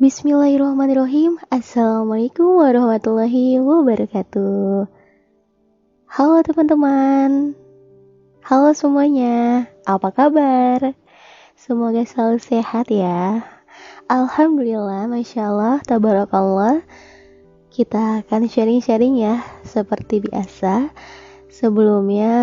Bismillahirrahmanirrahim. Assalamualaikum warahmatullahi wabarakatuh. Halo teman-teman. Halo semuanya. Apa kabar? Semoga selalu sehat ya. Alhamdulillah, Masya Allah, Tabarakallah. Kita akan sharing-sharing ya, seperti biasa. Sebelumnya,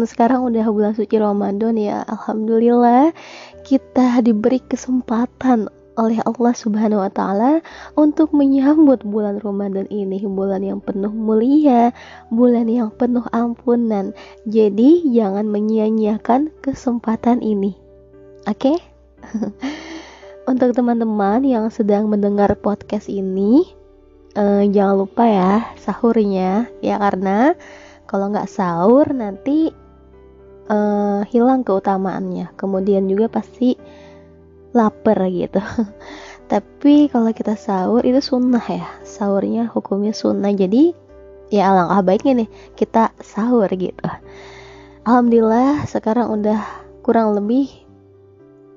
sekarang udah bulan suci Ramadan ya. Alhamdulillah, kita diberi kesempatan oleh Allah Subhanahu wa taala untuk menyambut bulan Ramadan ini, bulan yang penuh mulia, bulan yang penuh ampunan. Jadi jangan menyia-nyiakan kesempatan ini. Oke? Untuk teman-teman yang sedang mendengar podcast ini, jangan lupa ya sahurnya ya, karena kalau nggak sahur nanti hilang keutamaannya. Kemudian juga pasti lapar gitu. Tapi kalau kita sahur itu sunnah ya, sahurnya hukumnya sunnah. Jadi ya alangkah baiknya nih kita sahur gitu. Alhamdulillah sekarang udah kurang lebih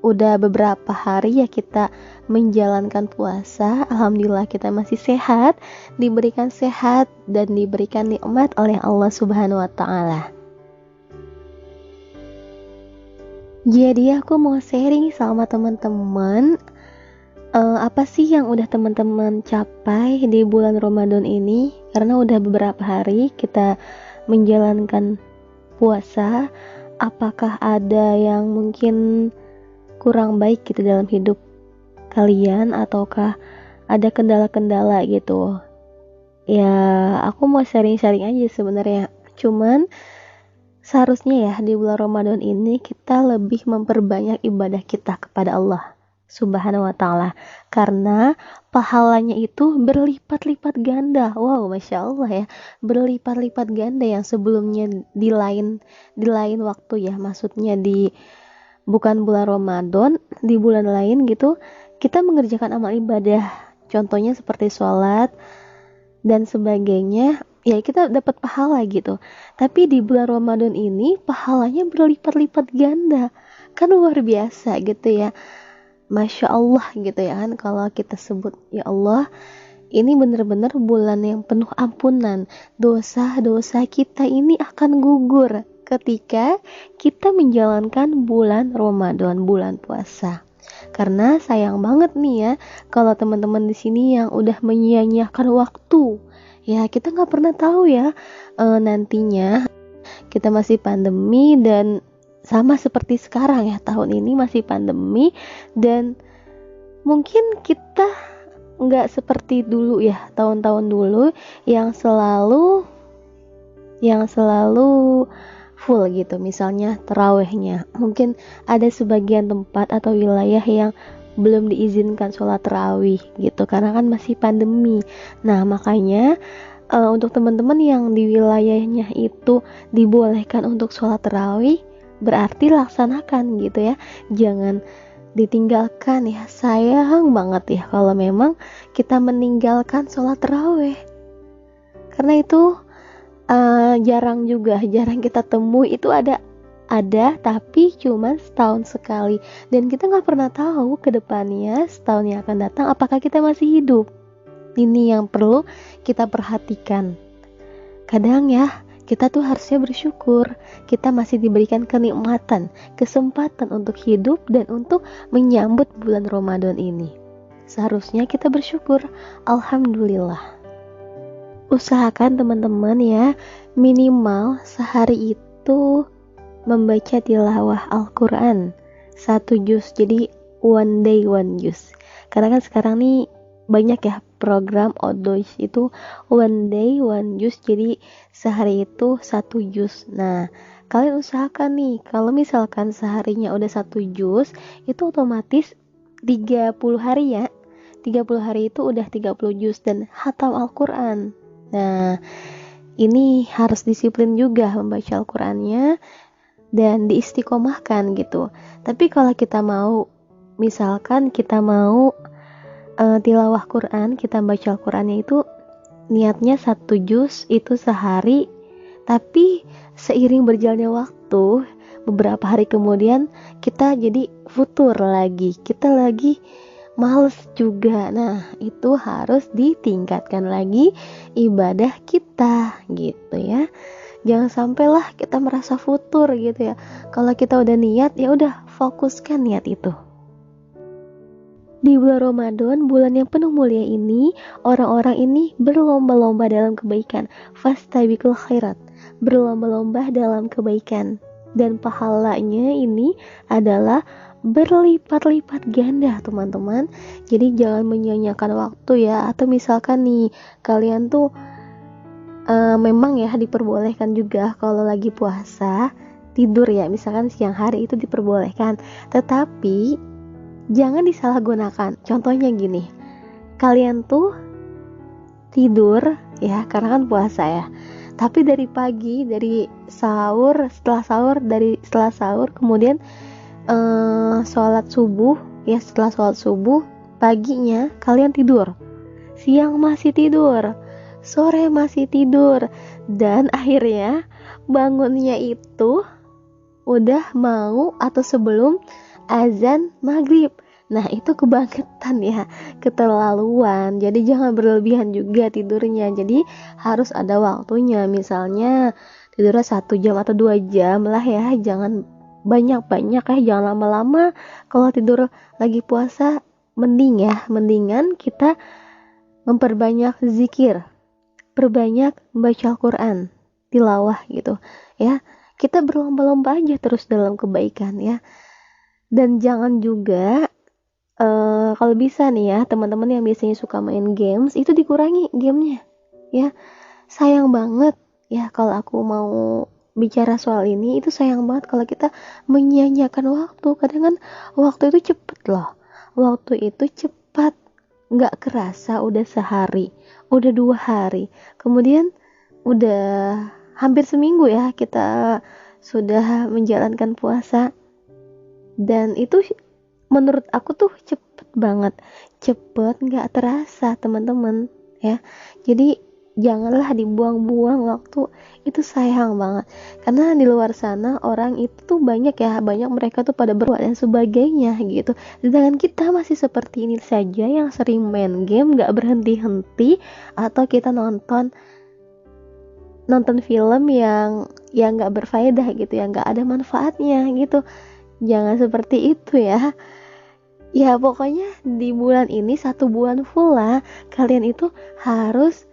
udah beberapa hari ya kita menjalankan puasa. Alhamdulillah kita masih sehat, diberikan sehat dan diberikan nikmat oleh Allah Subhanahu wa taala. Jadi aku mau sharing sama teman-teman apa sih yang udah teman-teman capai di bulan Ramadan ini. Karena udah beberapa hari kita menjalankan puasa. Apakah ada yang mungkin kurang baik gitu dalam hidup kalian, ataukah ada kendala-kendala gitu. Ya aku mau sharing-sharing aja sebenarnya. Cuman seharusnya ya di bulan Ramadan ini kita lebih memperbanyak ibadah kita kepada Allah Subhanahu wa taala, karena pahalanya itu berlipat-lipat ganda. Wow, Masya Allah ya, berlipat-lipat ganda yang sebelumnya di lain waktu ya, maksudnya di bukan bulan Ramadan, di bulan lain gitu kita mengerjakan amal ibadah, contohnya seperti sholat dan sebagainya, ya kita dapat pahala gitu. Tapi di bulan Ramadan ini pahalanya berlipat-lipat ganda, kan luar biasa gitu ya. Masya Allah gitu ya kan, kalau kita sebut ya Allah, ini benar-benar bulan yang penuh ampunan. Dosa-dosa kita ini akan gugur ketika kita menjalankan bulan Ramadan, bulan puasa. Karena sayang banget nih ya kalau teman-teman di sini yang udah menyia-nyiakan waktu. Ya kita nggak pernah tahu ya nantinya kita masih pandemi, dan sama seperti sekarang ya, tahun ini masih pandemi, dan mungkin kita nggak seperti dulu ya, tahun-tahun dulu yang selalu full gitu, misalnya tarawehnya. Mungkin ada sebagian tempat atau wilayah yang belum diizinkan sholat tarawih gitu, karena kan masih pandemi. Nah makanya untuk teman-teman yang di wilayahnya itu dibolehkan untuk sholat tarawih, berarti laksanakan gitu ya, jangan ditinggalkan ya. Sayang banget ya kalau memang kita meninggalkan sholat tarawih, karena itu jarang kita temui. Itu ada tapi cuma setahun sekali, dan kita nggak pernah tahu ke depannya setahun yang akan datang apakah kita masih hidup. Ini yang perlu kita perhatikan. Kadang ya kita tuh harusnya bersyukur kita masih diberikan kenikmatan, kesempatan untuk hidup dan untuk menyambut bulan Ramadan ini. Seharusnya kita bersyukur. Alhamdulillah. Usahakan teman-teman ya, minimal sehari itu membaca tilawah Al-Quran 1 juz. Jadi one day one juz. Karena kan sekarang nih banyak ya program Odois itu one day one juz, jadi sehari itu 1 juz. Nah kalian usahakan nih, kalau misalkan seharinya udah 1 juz, itu otomatis 30 hari ya, 30 hari itu udah 30 juz dan khatam Al-Quran. Nah ini harus disiplin juga membaca Al-Qurannya dan diistiqomahkan gitu. Tapi kalau kita mau, misalkan kita mau tilawah Quran, kita baca Al-Qurannya itu niatnya 1 juz itu sehari, tapi seiring berjalannya waktu, beberapa hari kemudian kita jadi futur lagi, kita lagi males juga. Nah, itu harus ditingkatkan lagi ibadah kita gitu ya. Jangan sampailah kita merasa futur gitu ya. Kalau kita udah niat, ya udah fokuskan niat itu. Di bulan Ramadan, bulan yang penuh mulia ini, orang-orang ini berlomba-lomba dalam kebaikan. Fastabiqul khairat, berlomba-lomba dalam kebaikan. Dan pahalanya ini adalah berlipat-lipat ganda, teman-teman. Jadi jangan menyia-nyiakan waktu ya. Atau misalkan nih, kalian tuh memang ya diperbolehkan juga kalau lagi puasa tidur ya, misalkan siang hari itu diperbolehkan. Tetapi jangan disalahgunakan. Contohnya gini, kalian tuh tidur ya karena kan puasa ya, tapi dari pagi, dari sahur, setelah sahur kemudian sholat subuh ya, setelah sholat subuh paginya kalian tidur, siang masih tidur, sore masih tidur, dan akhirnya bangunnya itu udah mau atau sebelum azan maghrib. Nah, itu kebangetan ya, keterlaluan. Jadi jangan berlebihan juga tidurnya. Jadi harus ada waktunya. Misalnya tidurnya 1 jam atau 2 jam lah ya. Jangan banyak-banyak ya, jangan lama-lama. Kalau tidur lagi puasa mendingan kita memperbanyak zikir, perbanyak membaca Al-Quran, tilawah gitu ya. Kita berlomba-lomba aja terus dalam kebaikan ya. Dan jangan juga kalau bisa nih ya, teman-teman yang biasanya suka main games itu dikurangi gamenya ya. Sayang banget ya kalau aku mau bicara soal ini, itu sayang banget kalau kita menyia-nyiakan waktu. Kadang kan waktu itu cepet loh, waktu itu cepat, nggak kerasa udah sehari, udah 2 hari, kemudian udah hampir seminggu ya kita sudah menjalankan puasa. Dan itu menurut aku tuh cepet banget, cepet nggak terasa teman-teman ya. Jadi janganlah dibuang-buang waktu, itu sayang banget. Karena di luar sana orang itu tuh banyak mereka tuh pada berbuat dan sebagainya gitu. Sedangkan kita masih seperti ini saja yang sering main game nggak berhenti-henti, atau kita nonton film yang nggak berfaedah gitu, yang nggak ada manfaatnya gitu. Jangan seperti itu ya. Ya pokoknya di bulan ini 1 bulan full lah, kalian itu harus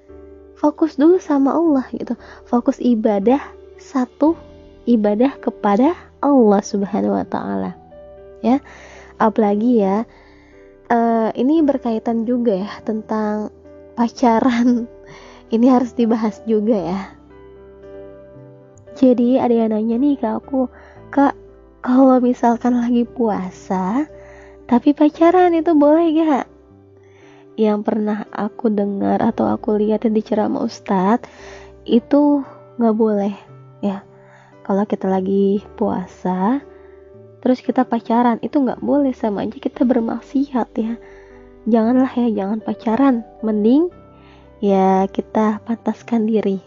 fokus dulu sama Allah gitu. Fokus ibadah, satu ibadah kepada Allah Subhanahu wa Ta'ala ya. Apalagi ya, ini berkaitan juga ya tentang pacaran. Ini harus dibahas juga ya. Jadi ada yang nanya nih ke aku, Kak, kalau misalkan lagi puasa tapi pacaran itu boleh gak? Yang pernah aku dengar atau aku lihat di ceramah Ustadz, itu gak boleh ya. Kalau kita lagi puasa terus kita pacaran, itu gak boleh, sama aja kita bermaksiat ya. Janganlah ya, jangan pacaran. Mending ya kita pantaskan diri.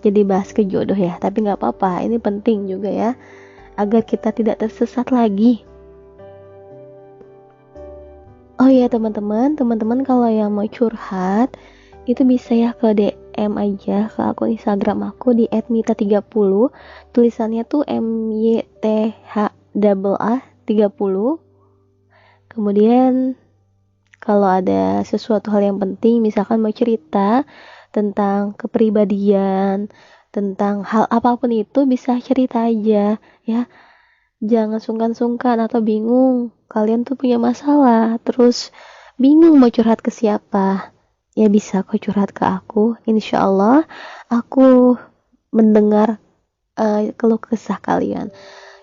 Jadi bahas ke jodoh ya, tapi gak apa-apa, ini penting juga ya, agar kita tidak tersesat lagi. Oh ya teman-teman kalau yang mau curhat itu bisa ya ke DM aja ke akun Instagram aku di @mita30. Tulisannya tuh MYTHAA30. Kemudian kalau ada sesuatu hal yang penting, misalkan mau cerita tentang kepribadian, tentang hal apapun itu, bisa cerita aja ya. Jangan sungkan-sungkan atau bingung, kalian tuh punya masalah terus bingung mau curhat ke siapa, ya bisa kok curhat ke aku. Insya Allah aku mendengar keluh kesah kalian.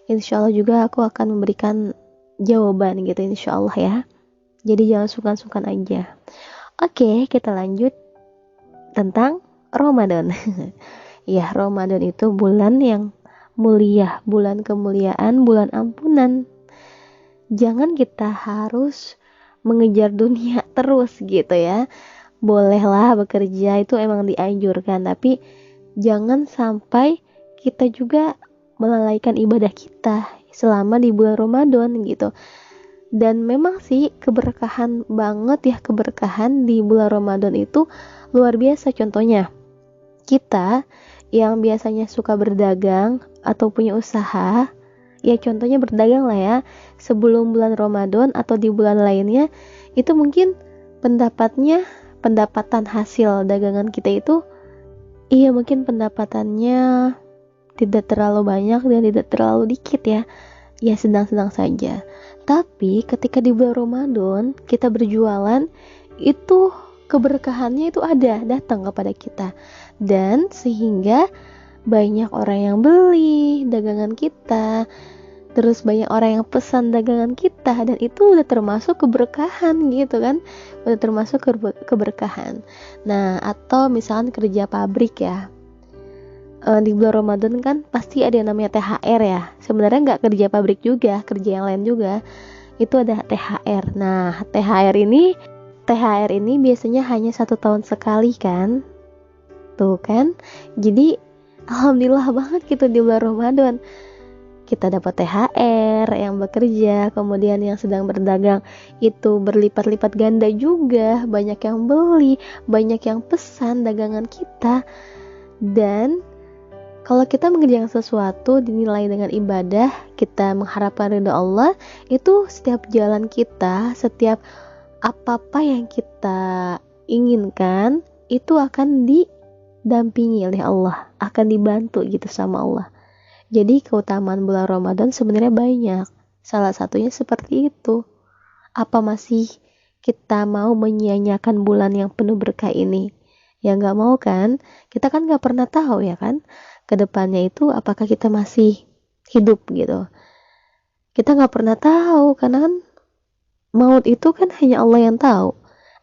Insya Allah juga aku akan memberikan jawaban gitu, insya Allah ya. Jadi jangan sungkan-sungkan aja. Oke, kita lanjut tentang Ramadan. Ya, Ramadan itu bulan yang mulia, bulan kemuliaan, bulan ampunan. Jangan kita harus mengejar dunia terus gitu ya. Bolehlah bekerja, itu emang dianjurkan, tapi jangan sampai kita juga melalaikan ibadah kita selama di bulan Ramadan gitu. Dan memang sih keberkahan banget ya, keberkahan di bulan Ramadan itu luar biasa. Contohnya, kita yang biasanya suka berdagang atau punya usaha, ya contohnya berdagang lah ya, sebelum bulan Ramadan atau di bulan lainnya, itu mungkin pendapatan hasil dagangan kita itu, iya mungkin pendapatannya tidak terlalu banyak dan tidak terlalu dikit ya, ya sedang-sedang saja. Tapi ketika di bulan Ramadan kita berjualan, itu keberkahannya itu datang kepada kita, dan sehingga banyak orang yang beli dagangan kita, terus banyak orang yang pesan dagangan kita, dan itu udah termasuk keberkahan gitu kan, udah termasuk keberkahan. Nah, atau misalkan kerja pabrik ya, di bulan Ramadan kan pasti ada yang namanya THR ya. Sebenarnya nggak kerja pabrik juga, kerja yang lain juga, itu ada THR. Nah, THR ini biasanya hanya 1 tahun sekali kan, tuh kan. Jadi alhamdulillah banget gitu di bulan Ramadan kita dapat THR yang bekerja, kemudian yang sedang berdagang itu berlipat-lipat ganda juga, banyak yang beli, banyak yang pesan dagangan kita. Dan kalau kita mengerjakan sesuatu dinilai dengan ibadah, kita mengharapkan ridha Allah, itu setiap jalan kita, setiap apa-apa yang kita inginkan, itu akan didampingi oleh Allah, akan dibantu gitu sama Allah. Jadi keutamaan bulan Ramadan sebenarnya banyak. Salah satunya seperti itu. Apa masih kita mau menyia-nyiakan bulan yang penuh berkah ini? Ya nggak mau kan? Kita kan nggak pernah tahu ya kan, kedepannya itu apakah kita masih hidup gitu. Kita nggak pernah tahu, karena kan maut itu kan hanya Allah yang tahu.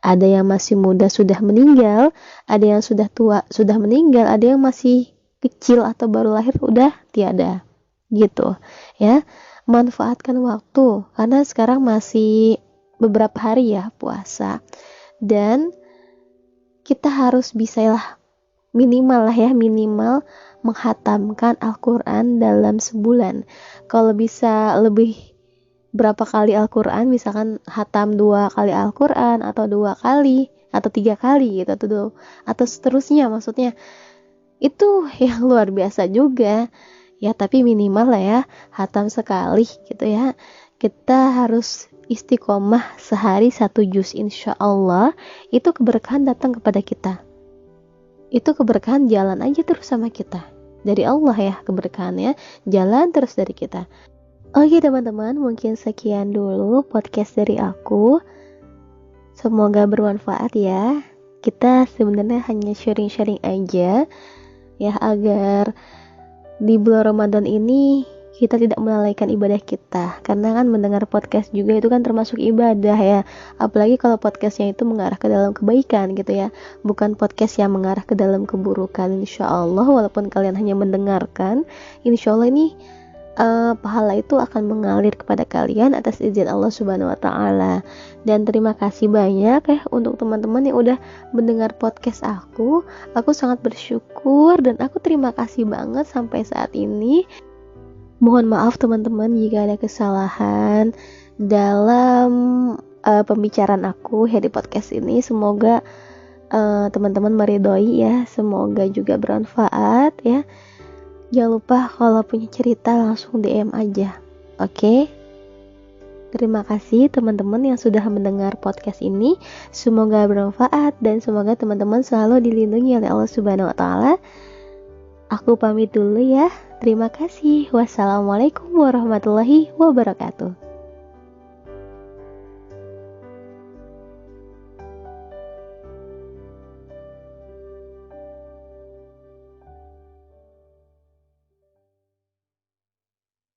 Ada yang masih muda sudah meninggal, ada yang sudah tua sudah meninggal, ada yang masih kecil atau baru lahir udah tiada gitu ya. Manfaatkan waktu, karena sekarang masih beberapa hari ya puasa, dan kita harus bisa minimal menghatamkan Al-Quran dalam sebulan. Kalau bisa lebih berapa kali Al-Quran, misalkan hatam 2 kali Al-Quran atau 2 kali atau 3 kali gitu, atau seterusnya, maksudnya itu yang luar biasa juga ya. Tapi minimal lah ya, hatam sekali gitu ya. Kita harus istiqomah sehari 1 juz, insya Allah itu keberkahan datang kepada kita. Itu keberkahan jalan aja terus sama kita dari Allah ya, keberkahannya jalan terus dari kita. Oke teman-teman, mungkin sekian dulu podcast dari aku, semoga bermanfaat ya. Kita sebenarnya hanya sharing-sharing aja ya, agar di bulan Ramadan ini kita tidak melalaikan ibadah kita, karena kan mendengar podcast juga itu kan termasuk ibadah ya. Apalagi kalau podcastnya itu mengarah ke dalam kebaikan gitu ya, bukan podcast yang mengarah ke dalam keburukan. Insya Allah walaupun kalian hanya mendengarkan, insya Allah ini pahala itu akan mengalir kepada kalian atas izin Allah Subhanahu wa Ta'ala. Dan terima kasih banyak ya untuk teman-teman yang udah mendengar podcast aku sangat bersyukur dan aku terima kasih banget sampai saat ini. Mohon maaf teman-teman jika ada kesalahan dalam pembicaraan aku ya di podcast ini. Semoga teman-teman meridhoi ya, semoga juga bermanfaat ya. Jangan lupa kalau punya cerita langsung DM aja, oke? Terima kasih teman-teman yang sudah mendengar podcast ini. Semoga bermanfaat dan semoga teman-teman selalu dilindungi oleh Allah Subhanahu wa Ta'ala. Aku pamit dulu ya. Terima kasih. Wassalamualaikum warahmatullahi wabarakatuh.